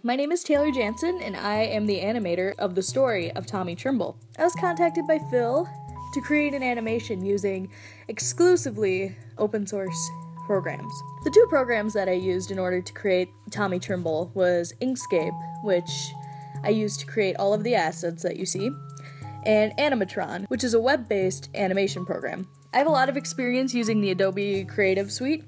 My name is Taylor Jansen, and I am the animator of the Story of Tommy Trimble. I was contacted by Phil to create an animation using exclusively open source programs. The two programs that I used in order to create Tommy Trimble was Inkscape, which I used to create all of the assets that you see, and Animatron, which is a web-based animation program. I have a lot of experience using the Adobe Creative Suite,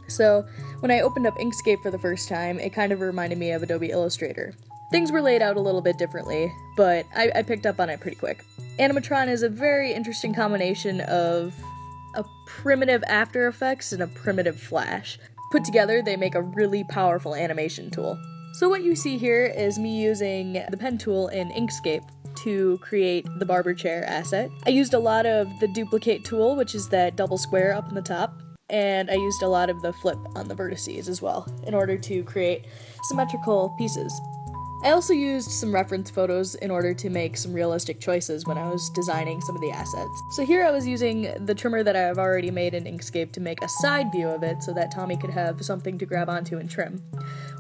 so when I opened up Inkscape for the first time, it kind of reminded me of Adobe Illustrator. Things were laid out a little bit differently, but I picked up on it pretty quick. Animatron is a very interesting combination of a primitive After Effects and a primitive Flash. Put together, they make a really powerful animation tool. So what you see here is me using the pen tool in Inkscape to create the barber chair asset. I used a lot of the duplicate tool, which is that double square up in the top, and I used a lot of the flip on the vertices as well in order to create symmetrical pieces. I also used some reference photos in order to make some realistic choices when I was designing some of the assets. So here I was using the trimmer that I've already made in Inkscape to make a side view of it so that Tommy could have something to grab onto and trim.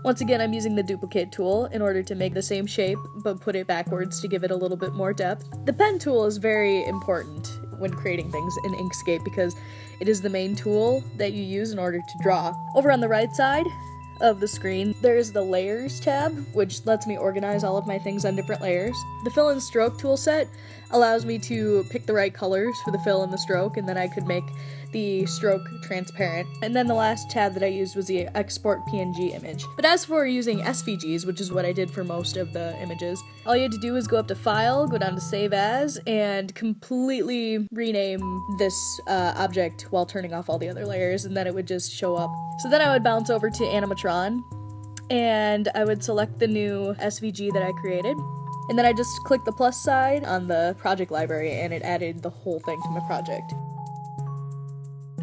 Once again, I'm using the duplicate tool in order to make the same shape, but put it backwards to give it a little bit more depth. The pen tool is very important when creating things in Inkscape because it is the main tool that you use in order to draw. Over on the right side of the screen, there's the Layers tab, which lets me organize all of my things on different layers. The Fill and Stroke tool set allows me to pick the right colors for the fill and the stroke, and then I could make the stroke transparent. And then the last tab that I used was the Export PNG image. But as for using SVGs, which is what I did for most of the images, all you had to do was go up to File, go down to Save As, and completely rename this object while turning off all the other layers, and then it would just show up. So then I would bounce over to Animatron, and I would select the new SVG that I created. And then I just clicked the plus side on the project library and it added the whole thing to my project.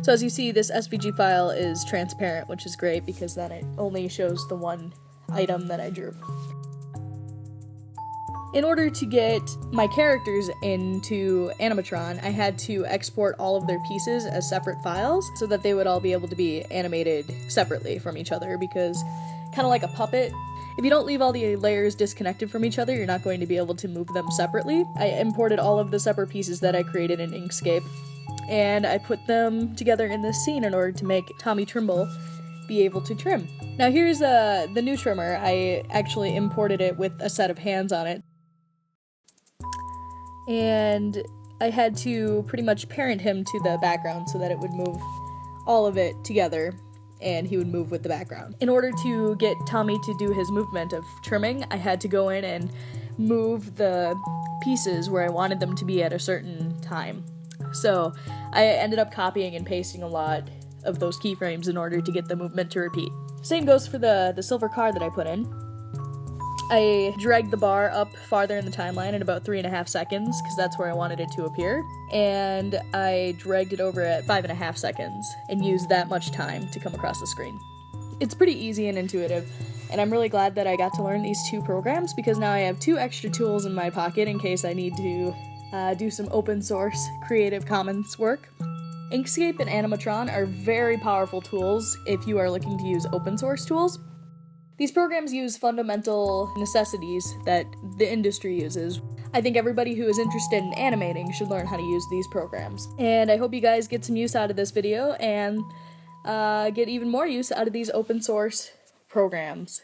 So as you see, this SVG file is transparent, which is great because then it only shows the one item that I drew. In order to get my characters into Animatron, I had to export all of their pieces as separate files so that they would all be able to be animated separately from each other because kind of like a puppet, if you don't leave all the layers disconnected from each other, you're not going to be able to move them separately. I imported all of the separate pieces that I created in Inkscape, and I put them together in this scene in order to make Tommy Trimble be able to trim. Now here's the new trimmer. I actually imported it with a set of hands on it. And I had to pretty much parent him to the background so that it would move all of it together and he would move with the background. In order to get Tommy to do his movement of trimming, I had to go in and move the pieces where I wanted them to be at a certain time. So I ended up copying and pasting a lot of those keyframes in order to get the movement to repeat. Same goes for the silver card that I put in. I dragged the bar up farther in the timeline at about 3.5 seconds because that's where I wanted it to appear, and I dragged it over at 5.5 seconds and used that much time to come across the screen. It's pretty easy and intuitive, and I'm really glad that I got to learn these two programs because now I have 2 extra tools in my pocket in case I need to do some open source Creative Commons work. Inkscape and Animatron are very powerful tools if you are looking to use open source tools. These programs use fundamental necessities that the industry uses. I think everybody who is interested in animating should learn how to use these programs. And I hope you guys get some use out of this video and get even more use out of these open source programs.